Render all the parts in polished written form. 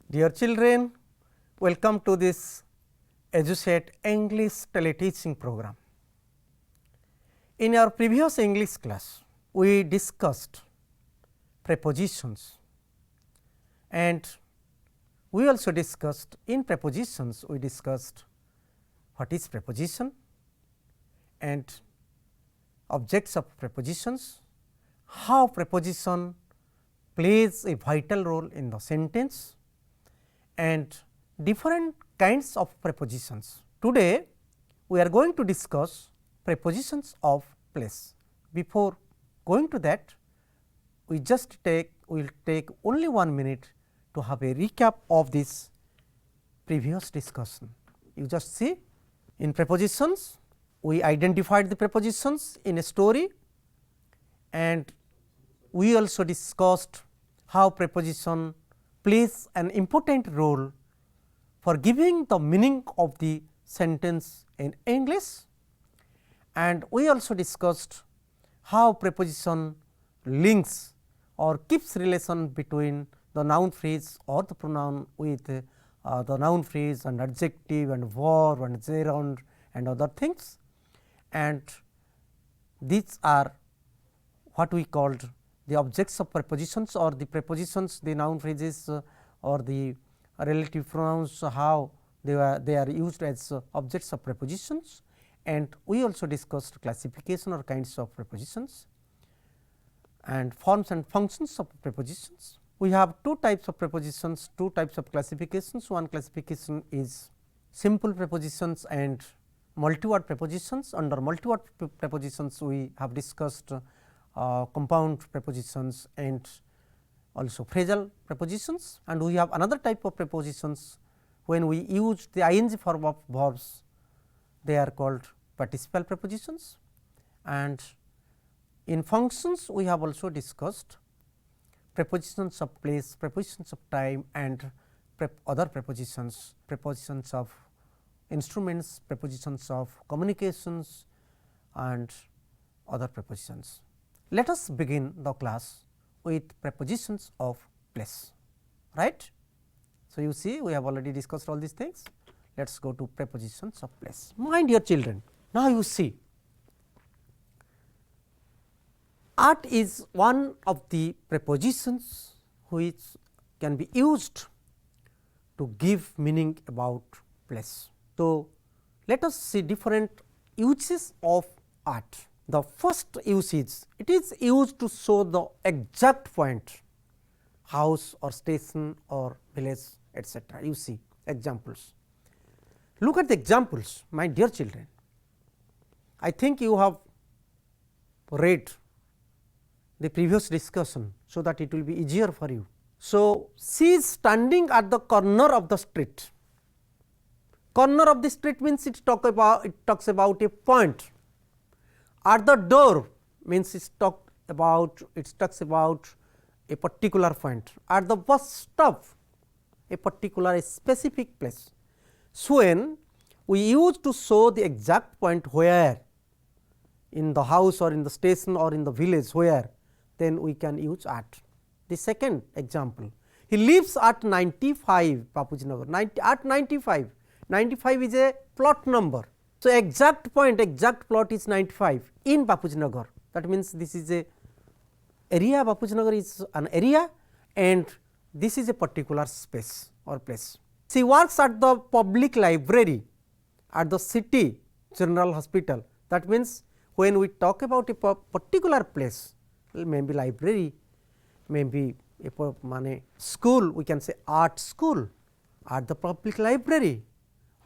Dear children, welcome to this EDUSAT English teleteaching program. In our previous English class, we discussed prepositions and we also discussed in prepositions, we discussed what is preposition and objects of prepositions, how preposition plays a vital role in the sentence and different kinds of prepositions. Today, we are going to discuss prepositions of place. Before going to that, we will take only 1 minute to have a recap of this previous discussion. You just see, in prepositions, we identified the prepositions in a story and we also discussed how preposition plays an important role for giving the meaning of the sentence in English, and we also discussed how preposition links or keeps relation between the noun phrase or the pronoun with the noun phrase and adjective and verb and gerund and other things, and these are what we called the objects of prepositions or the prepositions, the noun phrases or the relative pronouns, how they are used as objects of prepositions, and we also discussed classification or kinds of prepositions and forms and functions of prepositions. We have two types of prepositions, two types of classifications. One classification is simple prepositions and multi-word prepositions. Under multi-word prepositions, we have discussed compound prepositions and also phrasal prepositions, and we have another type of prepositions when we use the ing form of verbs, they are called participial prepositions. And in functions, we have also discussed prepositions of place, prepositions of time and other prepositions, prepositions of instruments, prepositions of communications and other prepositions. Let us begin the class with prepositions of place, right. So, you see we have already discussed all these things. Let us go to prepositions of place. My dear children, now you see art is one of the prepositions which can be used to give meaning about place. So, let us see different uses of art. The first usage, it is used to show the exact point, house or station or village, etc. You see examples. Look at the examples, my dear children. I think you have read the previous discussion, so that it will be easier for you. So, she is standing at the corner of the street. Corner of the street means it talks about a point. At the door means it talks about a particular point. At the bus stop, a particular specific place. So, when we use to show the exact point where in the house or in the station or in the village where, then we can use at. The second example, he lives at 95 Bapuji Nagar, at 95. 95 is a plot number. So, exact point, exact plot is 95 in Bapuji Nagar. That means, this is a area, Bapuji Nagar is an area and this is a particular space or place. She works at the public library at the city general hospital. That means, when we talk about a particular place, maybe library, maybe a school, we can say art school, at the public library,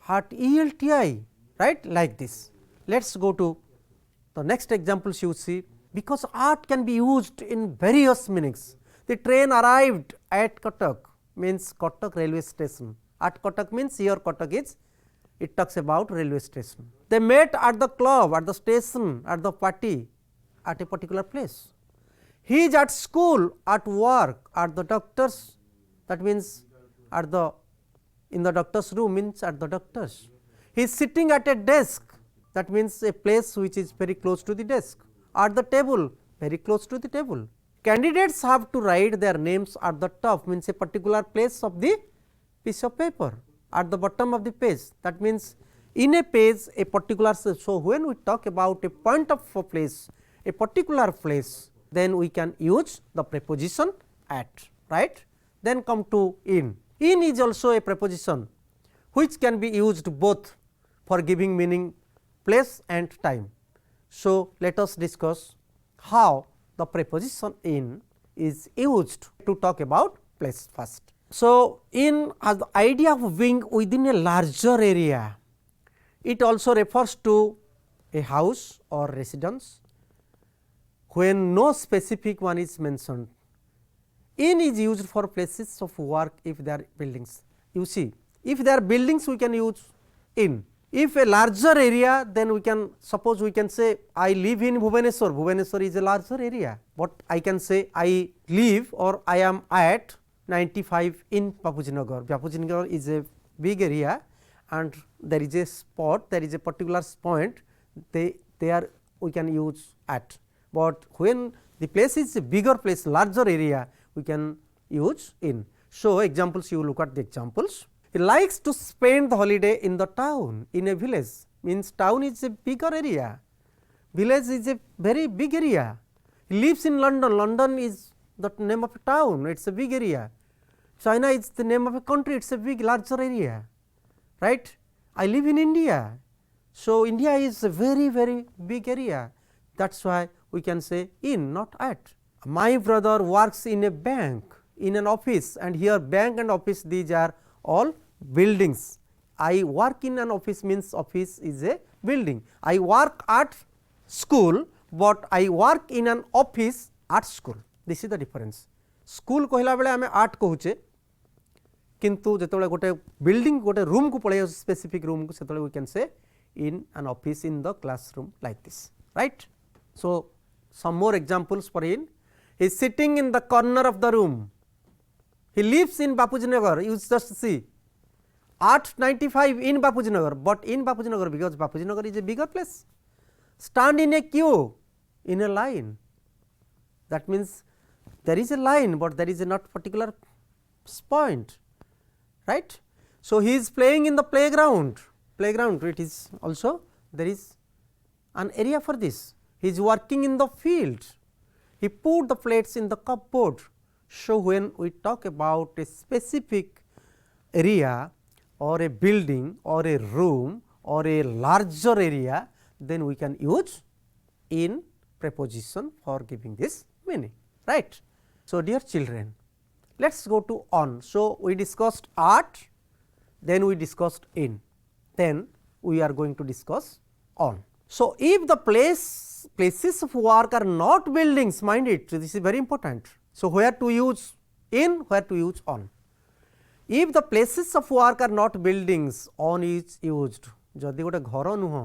at ELTI, right, like this. Let us go to the next examples. You see, because art can be used in various meanings. The train arrived at Cuttack, means Cuttack railway station. At Cuttack means here Cuttack is, it talks about railway station. They met at the club, at the station, at the party, at a particular place. He is at school, at work, at the doctor's, that means at the in the doctor's room means at the doctor's. He is sitting at a desk, that means a place which is very close to the desk. At the table, very close to the table. Candidates have to write their names at the top, means a particular place of the piece of paper at the bottom of the page. That means, in a page a particular, so when we talk about a point of a place, a particular place, then we can use the preposition at, right. Then come to in. In is also a preposition which can be used both for giving meaning place and time. So, let us discuss how the preposition in is used to talk about place first. So, in has the idea of being within a larger area, it also refers to a house or residence when no specific one is mentioned. In is used for places of work if there are buildings. You see, if there are buildings we can use in. If a larger area, then we can suppose we can say I live in Bhubaneswar. Bhubaneswar is a larger area, but I can say I live or I am at 95 in Bapujinagar. Bapujinagar is a big area and there is a spot, there is a particular point, there we can use at, but when the place is a bigger place, larger area, we can use in. So, examples, you look at the examples. He likes to spend the holiday in the town, in a village, means town is a bigger area, village is a very big area. He lives in London, London is the name of a town, it is a big area. China is the name of a country, it is a big larger area, right. I live in India. So, India is a very big area, that is why we can say in, not at. My brother works in a bank, in an office, and here bank and office, these are all buildings. I work in an office means office is a building. I work at school, but I work in an office at school. This is the difference. School कहला बेले आमे art कहूचे, किंतु जेतबेले गोटे building गोटे room को पळे specific room को सेतबेले we can say in an office, in the classroom, like this, right. So, some more examples for in. He is sitting in the corner of the room. He lives in Bapujinagar, you just see at 95 in Bapujinagar, but in Bapujinagar because Bapujinagar is a bigger place. Stand in a queue, in a line, that means there is a line, but there is a not particular point, right. So, he is playing in the playground, it is also there is an area for this. He is working in the field, he put the plates in the cupboard. So, when we talk about a specific area or a building or a room or a larger area, then we can use in preposition for giving this meaning, right. So, dear children, let us go to on. So, we discussed at, then we discussed in, then we are going to discuss on. So, if the places of work are not buildings, mind it, this is very important. So, where to use in, where to use on. If the places of work are not buildings, on is used. जदि गोटे घर नुह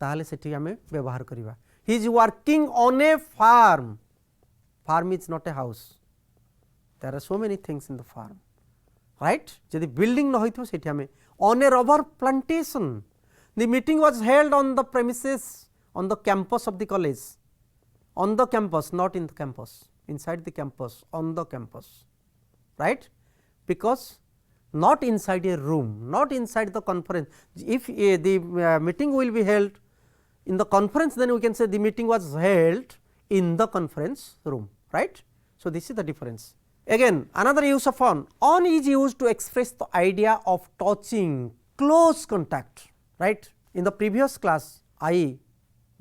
ताहले सेठी आमे व्यवहार करिबा. He is working on a farm. Farm is not a house. There are so many things in the farm, right. जदि building न होइथो सेठी आमे on a rubber plantation. The meeting was held on the premises, on the campus of the college, on the campus, not in the campus, inside the campus, on the campus, right, because not inside a room, not inside the conference. If the meeting will be held in the conference, then we can say the meeting was held in the conference room, right. So, this is the difference. Again another use of on is used to express the idea of touching, close contact, right. In the previous class I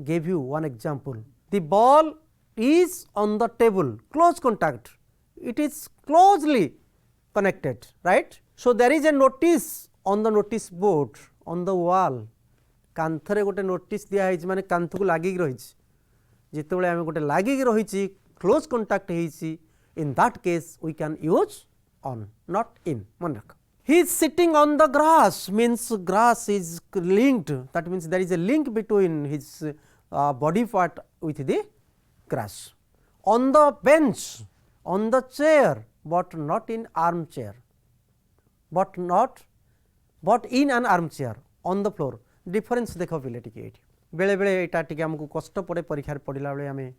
gave you one example. The ball is on the table, close contact, it is closely connected, right. So, there is a notice on the notice board, on the wall, कांथरे गोटे notice दिया है माने कांथ को लागिक रहिछि, जेतेबेले आमे गोटे लागिक रहिछि क्लोज कांटेक्ट हेछि, in that case we can use on, not in, मन रख. He is sitting on the grass means grass is linked, that means there is a link between his body part with the grass. On the bench, on the chair, but not in armchair, but in an armchair, on the floor. Difference देखो पिले टिके एठी बेले बेले एटा टिके हमकु कष्ट पड़े परीक्षा पढ़िला बेले आमे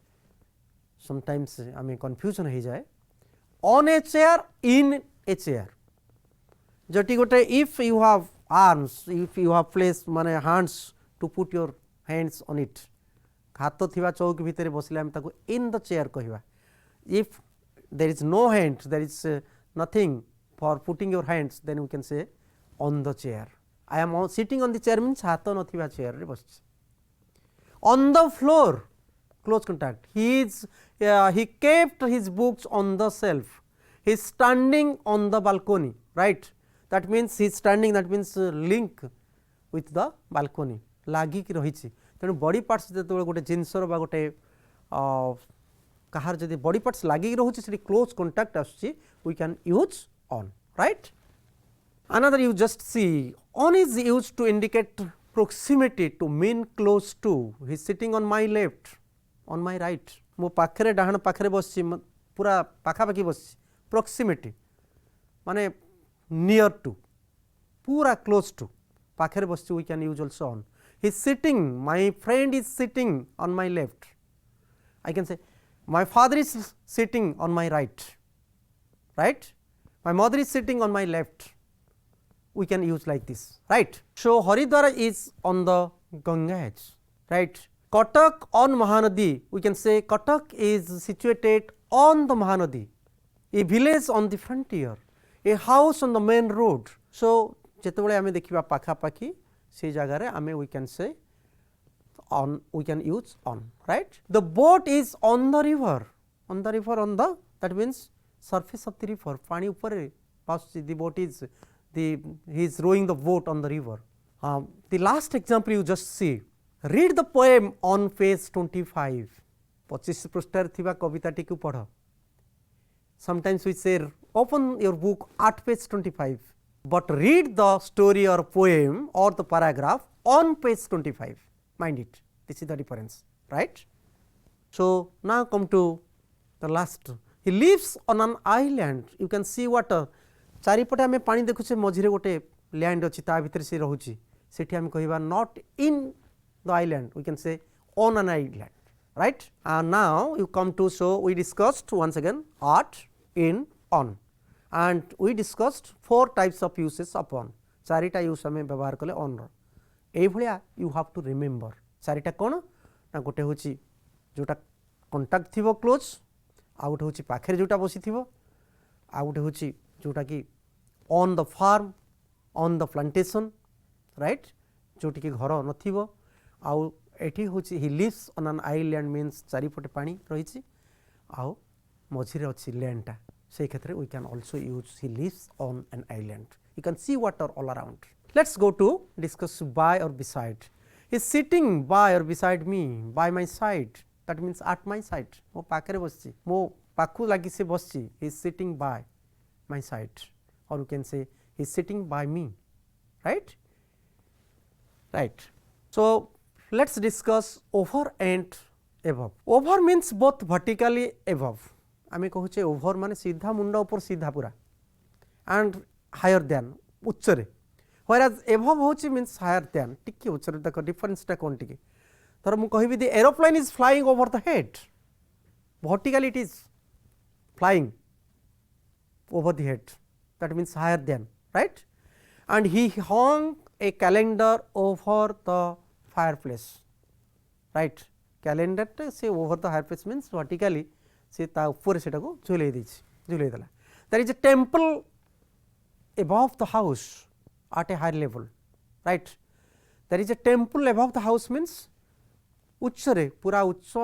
sometimes आमे confusion हो जाए. On a chair, in a chair, जटी गोटे if you have arms, if you have place माने hands to put your hands on it, हाथ थिबा चौक भितर बसले हम ताको in the chair कहवा. If there is no hand, there is nothing for putting your hands, then we can say on the chair. I am sitting on the chair means हाथ नथिबा chair रे बसछि. On the floor, close contact. He kept his books on the shelf. He is standing on the balcony, right? That means he is standing, that means link with the balcony. लागी कि रही तेणु body parts जो गोटे जिनसर बा गोटे कहार जदि body parts लागी रोचे से क्लोज कांटेक्ट आसुची we can use on, right. Another you just see on is use to indicate proximity to mean close to. He is sitting on my left, on my right. मो पाखरे डाहण पाखरे बसछि पूरा पाखा पाखी बसछि. proximity माने near to, पूरा close to, पाखरे बसछि we can use also on. He is sitting, my friend is sitting on my left. I can say my father is sitting on my right, right. My mother is sitting on my left. We can use like this, right. So Haridwar is on the Ganga edge, right. Katak on Mahanadi, we can say Katak is situated on the Mahanadi, a village on the frontier, a house on the main road. So जेतेबेले आमे देखिबा पाखा पाखी से जगह रे आमे we can say on, we can use on, right. The boat is on the river, on the river, on the, that means surface of the river, पानी ऊपर पास. The boat is he is rowing the boat on the river. The last example you just see, read the poem on page 25. 25 पृष्ठार थिबा कविताटी को पढ़. Sometimes we say open your book at page 25, but read the story or poem or the paragraph on page 25. Mind it, this is the difference, right. So now come to the last. He lives on an island. You can see water. चारिपटे आम पानी देखुचे मझे गोटे land अच्छी भितर से रोचे से कह not in the island, we can say on an island, right. Now you come to, so we discussed once again at, in, on, and we discussed 4 types of uses of on. चारिटा use आम व्यवहार कले on रा. You have to remember चारिटा कौन ना गोटे हूँ जोटा कंटाक्ट थी क्लोज, आ गोटे हूँ पाखे जोटा बसी थी, आ गोटे हूँ जोटा कि on the farm, on the plantation, right, जोटी कि घर नथिबो. आउ एठी होची he lives on an island means चारिपटे पानी रही, आउ मझिरे अच्छी लैंडटा, से क्षेत्र we can also use he lives on an island. You can see water all around. Let's go to discuss by or beside. He is sitting by or beside me, by my side, that means at my side, मो पाखरे बसछि, मो पाखु लागि से बसछि. He is sitting by my side, or you can say he is sitting by me, right, right. So let's discuss over and above. Over means both vertically above, आमे कहूचे over माने सीधा मुंडा ऊपर सीधा पूरा, and higher than उच्चरे, whereas above होची means higher than टिके उच्चरे. देखो difference टा कोन टिके तर मु कहिबी the aeroplane is flying over the head, vertically it is flying over the head, that means higher than, right. And he hung a calendar over the fireplace, right. Calendar टे से over the fireplace means vertically से ता ऊपर सेटा को झुले देछि, झुले देला. There is a temple above the house at a higher level, right. There is a temple above the house means उच्चरे पूरा उच्च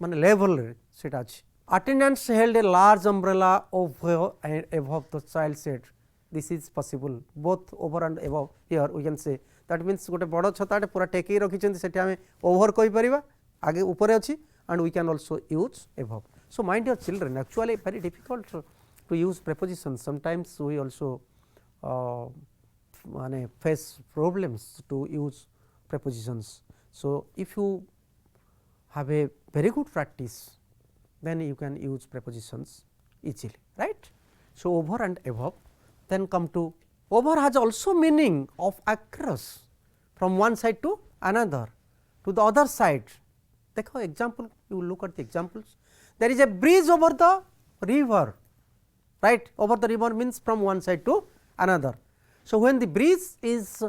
माने लेवल रे सेटा अछि. Attendants held a large umbrella over and above the child's head. This is possible both over and above. Here we can say that means गोटे बड़ छताटे पूरा टेकी रखिछन सेठी आमे ओवर कहि परिबा, आगे ऊपर अछि, and we can also use above. So my dear children, actually very difficult to use prepositions. Sometimes we also face problems to use prepositions. So if you have a very good practice, then you can use prepositions easily, right. So over and above. Then come to over has also meaning of across, from one side to another, to the other side. देखो example, you look at the examples. There is a bridge over the river, right. Over the river means from one side to another. So, when the bridge is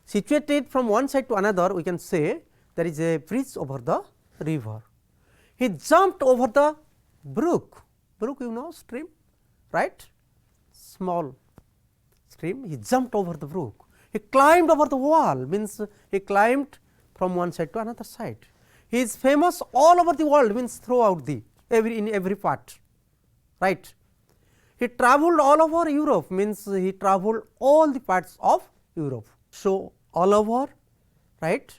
situated from one side to another, we can say there is a bridge over the river. He jumped over the brook, you know, stream, right, small stream. He jumped over the brook. He climbed over the wall, means he climbed from one side to another side. He is famous all over the world, means throughout the in every part, right. He travelled all over Europe, means he travelled all the parts of Europe. So, all over, right,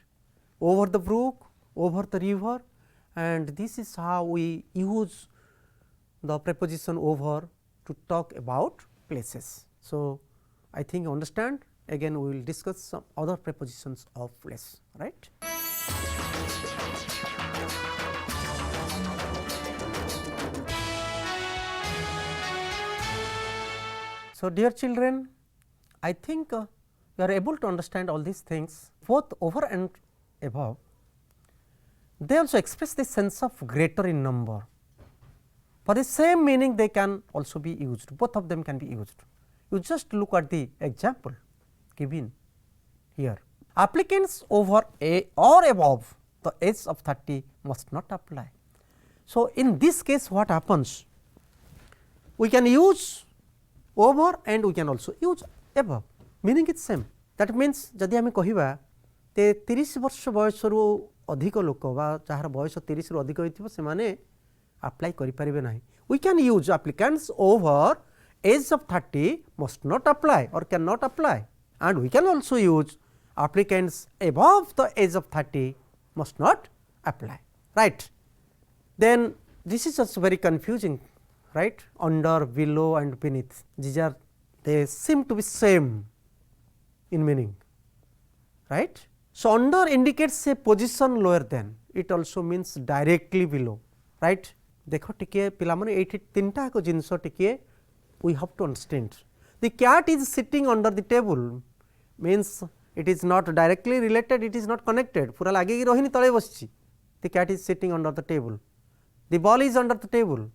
over the brook, over the river, and this is how we use the preposition over to talk about places. So, I think you understand. Again we will discuss some other prepositions of place, right. So, dear children, I think you are able to understand all these things, both over and above. They also express the sense of greater in number. For the same meaning they can also be used, both of them can be used. You just look at the example given here. Applicants over a or above the age of 30 must not apply. So, in this case what happens? We can use over and we can also use above, meaning it is same. That means जदि आमे कहिबा ते 30 वर्ष बयस रु अधिक लोक बा जहार बयस 30 रु अधिक होइथिबो से माने अप्लाई करि परिबे नाही. We can use applicants over age of 30 must not apply or cannot apply, and we can also use applicants above the age of 30 must not apply, right. Then this is also very confusing, right, under, below and beneath, these are, they seem to be same in meaning, right. So, under indicates a position lower than, it also means directly below, right. देखो टिके पिला माने एठी तीनटा को जिंस टिके we have to understand. The cat is sitting under the table means it is not directly related, it is not connected, पूरा लागे कि रोहिणी तळे बसची. The cat is sitting under the table. The ball is under the table.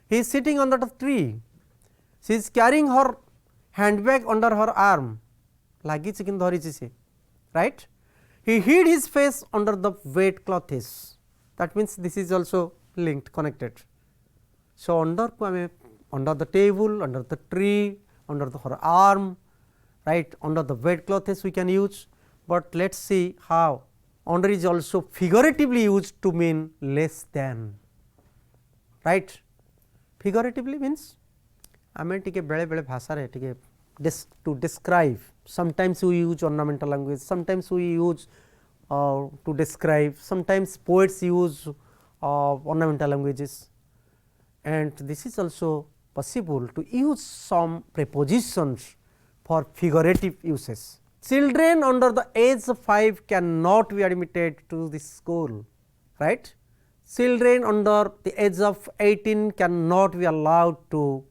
He is sitting under the tree. She is carrying her handbag under her arm. लागिछि किन धरिछि से, right. He hid his face under the wet clothes. That means this is also linked, connected. So, under को हमें under the table, under the tree, under the her arm, right, under the wet clothes we can use, but let us see how. Under is also figuratively used to mean less than, right. Figuratively means आमे टिके बेले बेले भाषा रे टिके to describe, sometimes we use ornamental language, sometimes we use to describe, sometimes poets use ornamental languages, and this is also possible to use some prepositions for figurative uses. Children under the age of 5 cannot be admitted to this school, right. Children under the age of 18 cannot be allowed to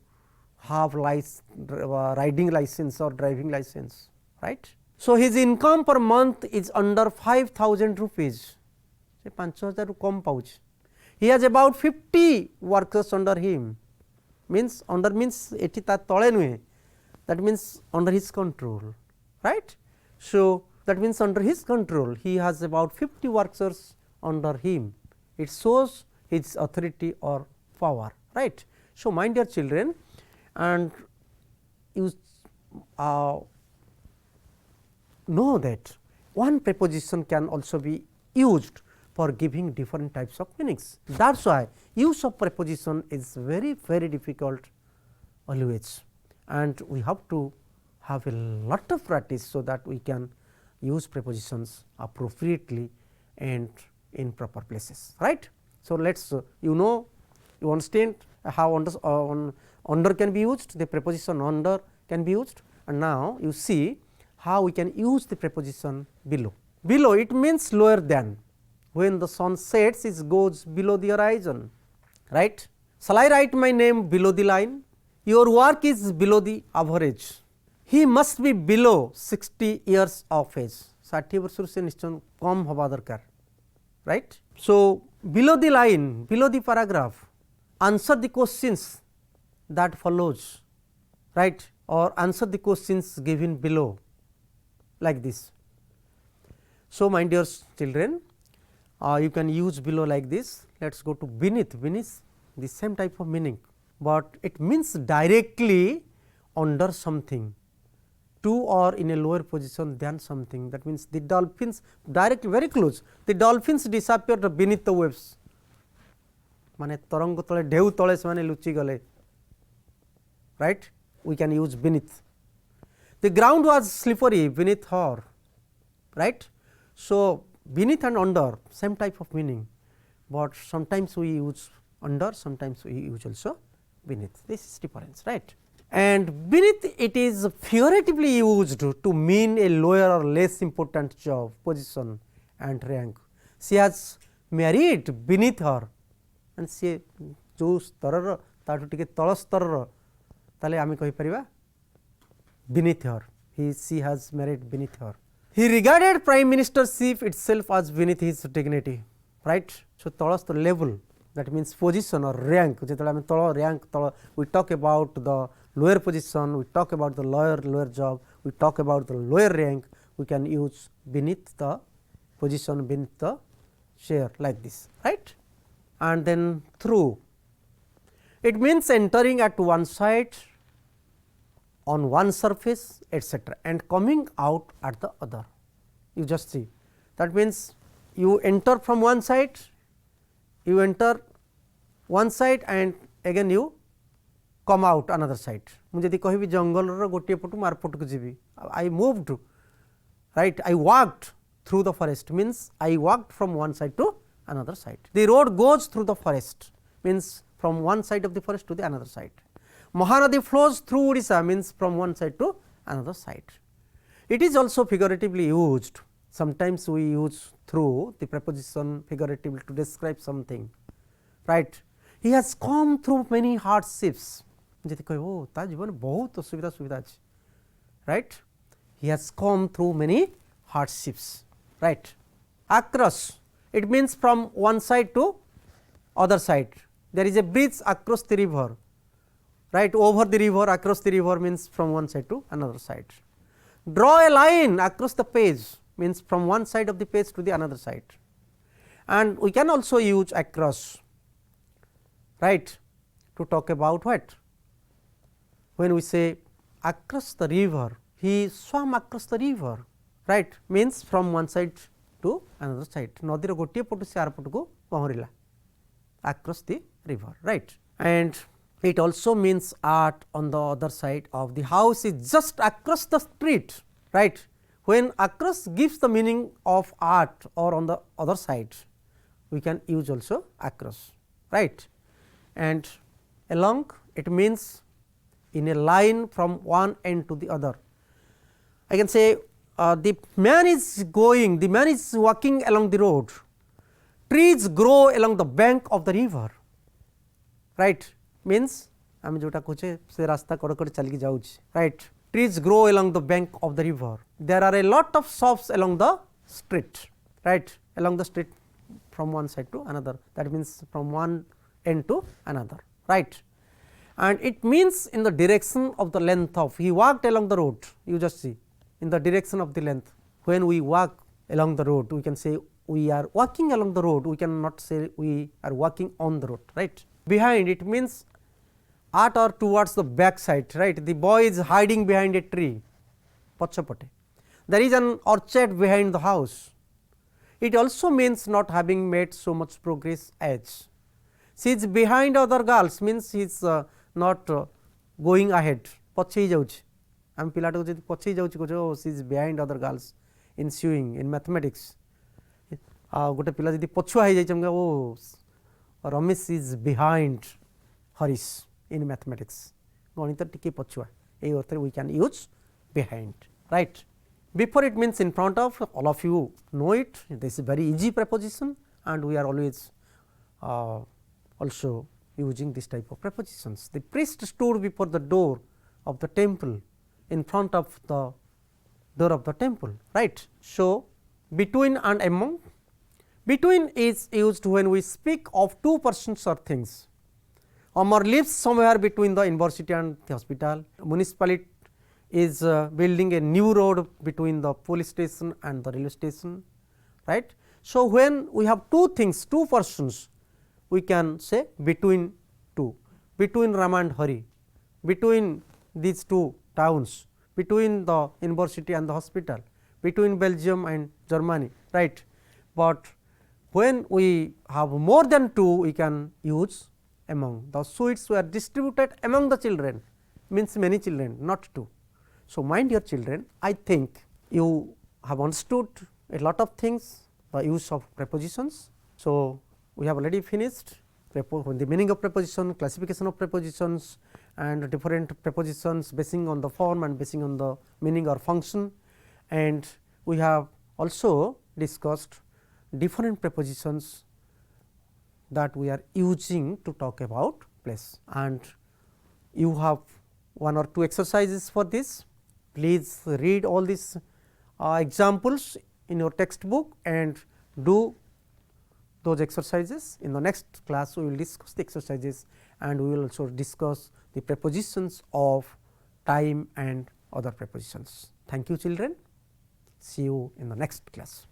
have riding license or driving license, right. So, his income per month is under 5,000 rupees, se 5,000 ru kam pauchi. He has about 50 workers under him, means under means eti ta tale nuhe, that means under his control, right. So, that means under his control he has about 50 workers under him, it shows his authority or power, right. So, my dear children, and you know that one preposition can also be used for giving different types of meanings. That is why use of preposition is very difficult always, and we have to have a lot of practice so that we can use prepositions appropriately and in proper places, right. So, let us you understand how under can be used, the preposition under can be used, and now you see how we can use the preposition below. Below, it means lower than, when the sun sets it goes below the horizon, right. Shall I write my name below the line? Your work is below the average. He must be below 60 years of age. 60 वर्ष से निश्चय कम हवा दरकार, right. So, below the line, below the paragraph, answer the questions that follows, right, or answer the questions given below like this. So, my dear children, you can use below like this. Let us go to beneath. Beneath the same type of meaning, but it means directly under something, to or in a lower position than something. That means, the dolphins directly very close, the dolphins disappeared beneath the waves, माने तरंग तले ढेउ तले से माने लुचि गले, right? We can use beneath. The ground was slippery beneath her, right? So, beneath and under same type of meaning, but sometimes we use under, sometimes we use also beneath. This is difference, right? And beneath, it is figuratively used to mean a lower or less important job, position and rank. She has married beneath her, and she जो स्तर ताठु टिके तल स्तर ताले आमे कहि परिबा beneath her. She has married beneath her. He regarded prime ministership itself as beneath his dignity, right? So, तल स्तर level, that means position or rank. जेतले आमे तल rank तल, we talk about the lower position, we talk about the lower job, we talk about the lower rank, we can use beneath the position, beneath the chair like this, right? And then through, it means entering at one side, on one surface, etc., and coming out at the other. You just see, that means you enter from one side, you enter one side and again you come out another side. ମୁଁ ଯଦି କହିବି ଜଙ୍ଗଲର ଗୋଟିଏ ପଟୁ ମାର ପଟକୁ ଯିବି, I moved, right? I walked through the forest, means I walked from one side to another side. The road goes through the forest, means from one side of the forest to the another side. Mahanadi flows through Odisha, means from one side to another side. It is also figuratively used. Sometimes we use through the preposition figuratively to describe something, right? He has come through many hardships. যদি কই ও তা জীবনে বহুত অসুবিধা আছে, right? He has come through many hardships, right? Across, it means from one side to other side. There is a bridge across the river, right? Over the river, across the river means from one side to another side. Draw a line across the page means from one side of the page to the another side. And we can also use across, right, to talk about what? When we say across the river, he swam across the river, right, means from one side to another side. नदीर गोटे पटु से are पटकु पहरिला, across the river, right? And it also means art on the other side of the house is just across the street, right? When across gives the meaning of art or on the other side, we can use also across, right? And along, it means in a line from one end to the other. I can say the man is going, the man is walking along the road, trees grow along the bank of the river, right? Means आमे जोटा कोचे से रास्ता कड़ कड़ चल के जाउछ, right? Trees grow along the bank of the river. There are a lot of shops along the street, right? Along the street from one side to another, that means from one end to another, right? And it means in the direction of the length of, he walked along the road, you just see, in the direction of the length. When we walk along the road, we can say we are walking along the road, we cannot say we are walking on the road, right? Behind, it means at or towards the back side, right? The boy is hiding behind a tree, pachapote. There is an orchard behind the house. It also means not having made so much progress as. She is behind other girls, means he is not going ahead, पछे जाउछ. हम पिलाटो जदि पछे जाउछ को she is behind other girls in sewing, in mathematics. गोटे पिला जदि पछुआ हे जाइछ हमका ओ Ramesh is behind Harish in mathematics. गणित टिके पछुआ, एई अर्थ we can use behind, right? Before, it means in front of, all of you know it, this is very easy preposition and we are always also using this type of prepositions. The priest stood before the door of the temple, in front of the door of the temple, right? So, between and among. Between is used when we speak of two persons or things. Amar lives somewhere between the university and the hospital. Municipality is building a new road between the police station and the railway station, right. So, when we have two things, two persons, we can say between two, between Rama and Hari, between these two towns, between the university and the hospital, between Belgium and Germany, right. But when we have more than two, we can use among. The sweets were distributed among the children, means many children, not two. So, my dear children, I think you have understood a lot of things, the use of prepositions. So, we have already finished the meaning of preposition, classification of prepositions, and different prepositions basing on the form and basing on the meaning or function. And we have also discussed different prepositions that we are using to talk about place, and you have one or two exercises for this. Please read all these examples in your textbook and do those exercises. In the next class, we will discuss the exercises, and we will also discuss the prepositions of time and other prepositions. Thank you, children. See you in the next class.